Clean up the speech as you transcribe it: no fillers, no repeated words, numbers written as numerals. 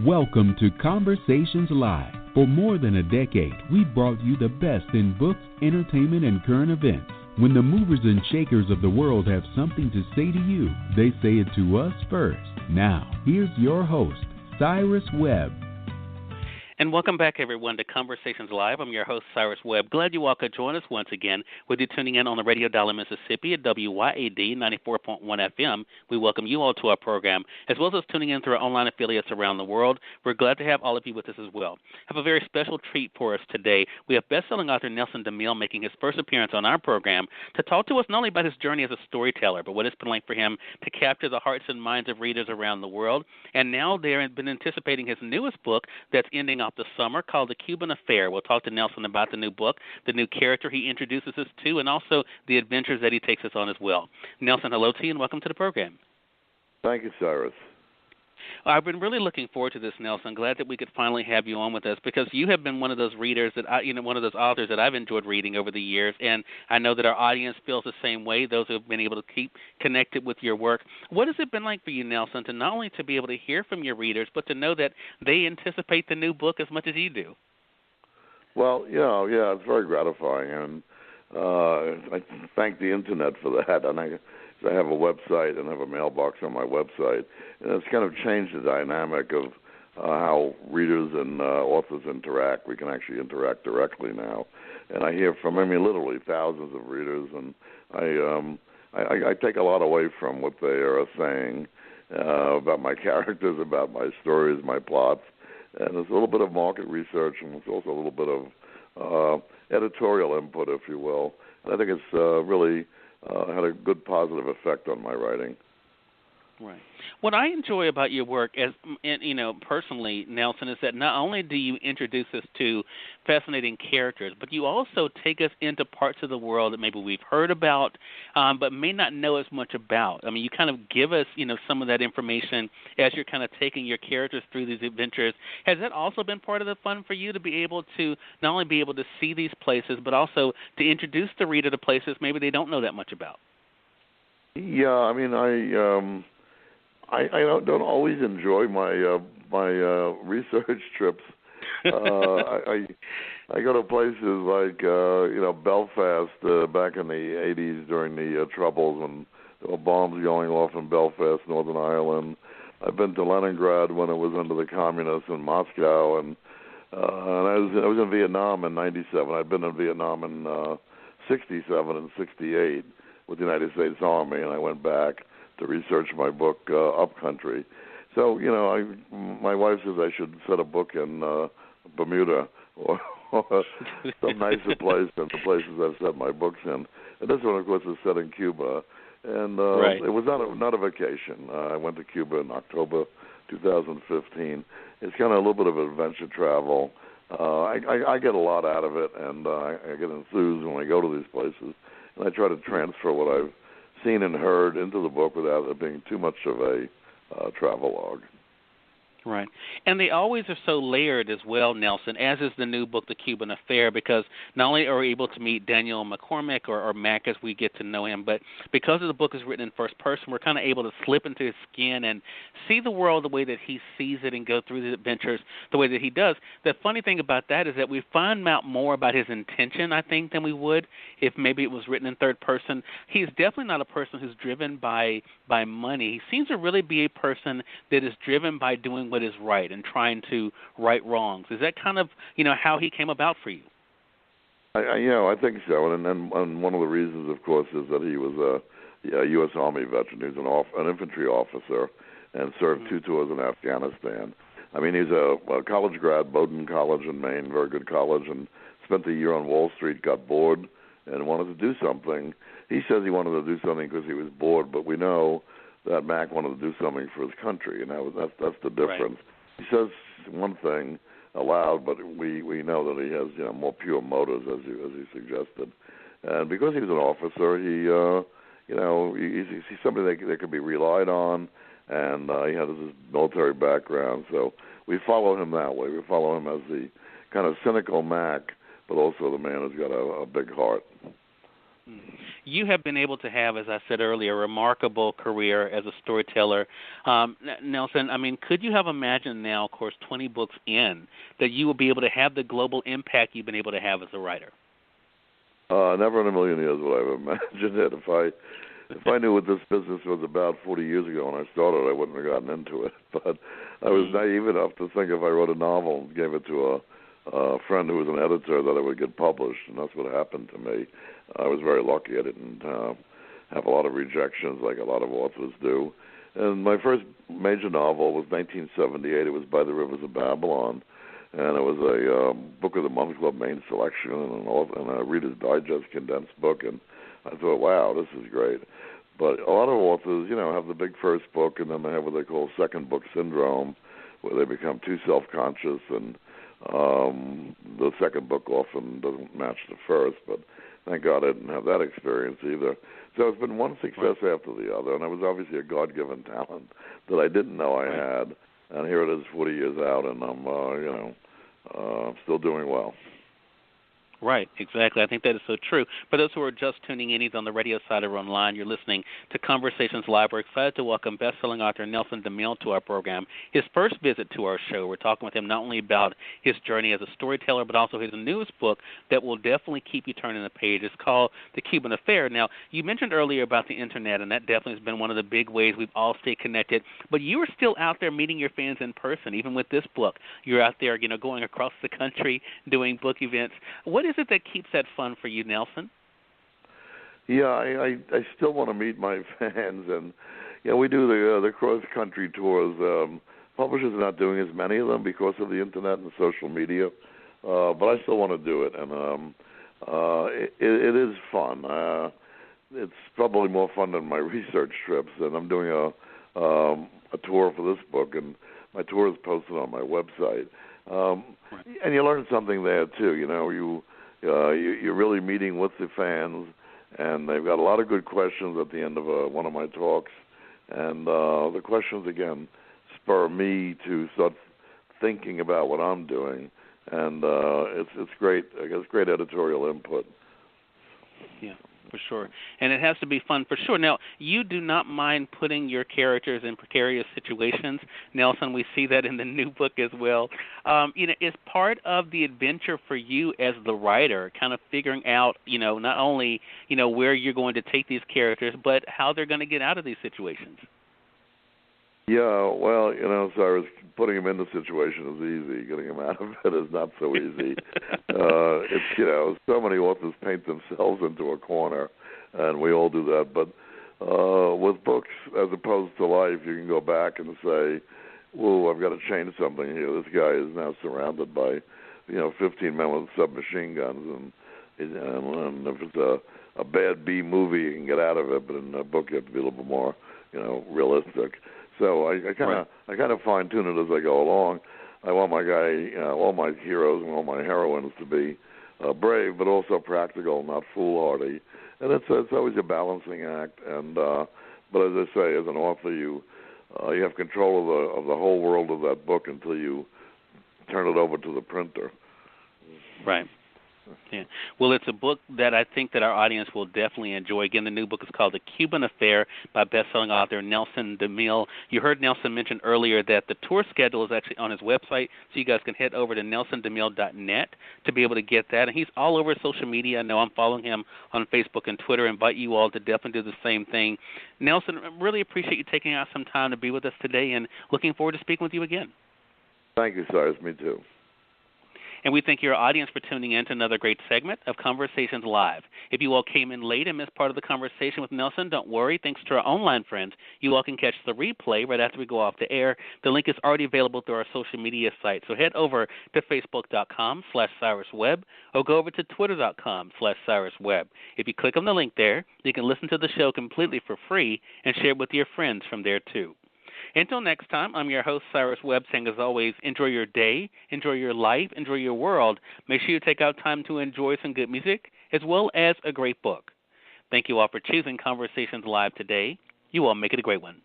Welcome to Conversations Live. For more than a decade, we've brought you the best in books, entertainment, and current events. When the movers and shakers of the world have something to say to you, they say it to us first. Now, here's your host, Cyrus Webb. And welcome back, everyone, to Conversations Live. I'm your host, Cyrus Webb. Glad you all could join us once again, with you tuning in on the radio dial in Mississippi at WYAD 94.1 FM. We welcome you all to our program, as well as tuning in through our online affiliates around the world. We're glad to have all of you with us as well. Have a very special treat for us today. We have best-selling author Nelson Demille making his first appearance on our program to talk to us not only about his journey as a storyteller, but what it's been like for him to capture the hearts and minds of readers around the world. And now they've been anticipating his newest book that's ending the summer, called The Cuban Affair. We'll talk to Nelson about the new book, the new character he introduces us to, and also the adventures that he takes us on as well. Nelson, hello to you and welcome to the program. Thank you, Cyrus. I've been really looking forward to this, Nelson. Glad that we could finally have you on with us, because you have been one of those readers that one of those authors that I've enjoyed reading over the years, and I know that our audience feels the same way. Those who have been able to keep connected with your work. What has it been like for you, Nelson, to not only to be able to hear from your readers, but to know that they anticipate the new book as much as you do? Well, yeah, it's very gratifying, and I thank the internet for that. And I have a website and have a mailbox on my website, and it's kind of changed the dynamic of how readers and authors interact. We can actually interact directly now, and I hear from, literally thousands of readers, and I take a lot away from what they are saying about my characters, about my stories, my plots, and there's a little bit of market research, and there's also a little bit of editorial input, if you will. And I think it's really had a good positive effect on my writing. Right. What I enjoy about your work, personally, Nelson, is that not only do you introduce us to fascinating characters, but you also take us into parts of the world that maybe we've heard about, but may not know as much about. You kind of give us, some of that information as you're kind of taking your characters through these adventures. Has that also been part of the fun for you, to be able to not only be able to see these places, but also to introduce the reader to places maybe they don't know that much about? Yeah, I don't always enjoy my research trips. I go to places like Belfast back in the 80s during the Troubles, when there were bombs going off in Belfast, Northern Ireland. I've been to Leningrad when it was under the communists, in Moscow, and I was in Vietnam in '97. I'd been in Vietnam in '67 and '68 with the United States Army, and I went back to research my book, Upcountry. So, my wife says I should set a book in Bermuda or some nicer place than the places I've set my books in. And this one, of course, is set in Cuba. And right. It was not a vacation. I went to Cuba in October 2015. It's kind of a little bit of adventure travel. I get a lot out of it, and I get enthused when I go to these places. And I try to transfer what I've seen and heard into the book without it being too much of a travelogue. Right. And they always are so layered as well, Nelson, as is the new book, The Cuban Affair, because not only are we able to meet Daniel McCormick or Mack as we get to know him, but because the book is written in first person, we're kind of able to slip into his skin and see the world the way that he sees it and go through the adventures the way that he does. The funny thing about that is that we find out more about his intention, I think, than we would if maybe it was written in third person. He's definitely not a person who's driven by money. He seems to really be a person that is driven by doing what is right and trying to right wrongs. Is that kind of, how he came about for you? I think so. And one of the reasons, of course, is that he was a U.S. Army veteran. He was an infantry officer and served 2 tours in Afghanistan. He's a college grad, Bowdoin College in Maine, very good college, and spent a year on Wall Street, got bored, and wanted to do something. He says he wanted to do something because he was bored, but we know that Mack wanted to do something for his country, and that's the difference. Right. He says one thing aloud, but we know that he has more pure motives, as he suggested. And because he was an officer, he's somebody that could be relied on, and he had this military background. So we follow him that way. We follow him as the kind of cynical Mack, but also the man who's got a big heart. you have been able to have, as I said earlier, a remarkable career as a storyteller. Nelson, I mean, could you have imagined now, of course, 20 books in, that you will be able to have the global impact you've been able to have as a writer? Never in a million years would I have imagined it. If I knew what this business was about 40 years ago when I started, I wouldn't have gotten into it. But I was naive enough to think if I wrote a novel and gave it to a friend who was an editor that it would get published, and that's what happened to me. I was very lucky. I didn't have a lot of rejections like a lot of authors do. And my first major novel was 1978. It was By the Rivers of Babylon. And it was a Book of the Month Club main selection and a Reader's Digest condensed book. And I thought, wow, this is great. But a lot of authors, have the big first book, and then they have what they call second book syndrome, where they become too self-conscious, and the second book often doesn't match the first. But thank God I didn't have that experience either. So it's been one success after the other, and it was obviously a God-given talent that I didn't know I had. And here it is 40 years out, and I'm still doing well. Right, exactly. I think that is so true. For those who are just tuning in, either on the radio side or online, you're listening to Conversations Live. We're excited to welcome best-selling author Nelson Demille to our program. His first visit to our show, we're talking with him not only about his journey as a storyteller, but also his newest book that will definitely keep you turning the page. It's called The Cuban Affair. Now, you mentioned earlier about the Internet, and that definitely has been one of the big ways we've all stayed connected. But you are still out there meeting your fans in person, even with this book. You're out there, going across the country, doing book events. What is it that keeps that fun for you, Nelson? Yeah, I still want to meet my fans, and we do the cross country tours. Publishers are not doing as many of them because of the internet and social media, but I still want to do it, and it is fun. It's probably more fun than my research trips, and I'm doing a tour for this book, and my tour is posted on my website. And you learn something there too. You're really meeting with the fans, and they've got a lot of good questions at the end of one of my talks. And the questions, again, spur me to start thinking about what I'm doing. And it's great. I guess great editorial input. Yeah, for sure. And it has to be fun for sure. Now, you do not mind putting your characters in precarious situations. Nelson, we see that in the new book as well. Is part of the adventure for you as the writer kind of figuring out, not only, where you're going to take these characters, but how they're going to get out of these situations? Yeah, well, Cyrus, putting him in the situation is easy. Getting him out of it is not so easy. It's, so many authors paint themselves into a corner, and we all do that. But with books, as opposed to life, you can go back and say, whoa, I've got to change something here. This guy is now surrounded by, 15 men with submachine guns, and if it's a bad B movie, you can get out of it, but in a book you have to be a little bit more, realistic. So I kind of fine tune it as I go along. I want my all my heroes and all my heroines to be brave, but also practical, not foolhardy. And it's always a balancing act. And but as I say, as an author, you have control of the whole world of that book until you turn it over to the printer. Right. Yeah. Well, it's a book that I think that our audience will definitely enjoy. Again, the new book is called The Cuban Affair by best-selling author Nelson Demille. You heard Nelson mention earlier that the tour schedule is actually on his website, so you guys can head over to nelsondemille.net to be able to get that. And he's all over social media. I know I'm following him on Facebook and Twitter. I invite you all to definitely do the same thing. Nelson, I really appreciate you taking out some time to be with us today, and looking forward to speaking with you again. Thank you, Cyrus. Me too. And we thank your audience for tuning in to another great segment of Conversations Live. If you all came in late and missed part of the conversation with Nelson, don't worry. Thanks to our online friends, you all can catch the replay right after we go off the air. The link is already available through our social media site. So head over to facebook.com/CyrusWebb or go over to twitter.com/CyrusWebb. If you click on the link there, you can listen to the show completely for free and share it with your friends from there too. Until next time, I'm your host, Cyrus Webb, saying as always, enjoy your day, enjoy your life, enjoy your world. Make sure you take out time to enjoy some good music as well as a great book. Thank you all for choosing Conversations Live today. You all make it a great one.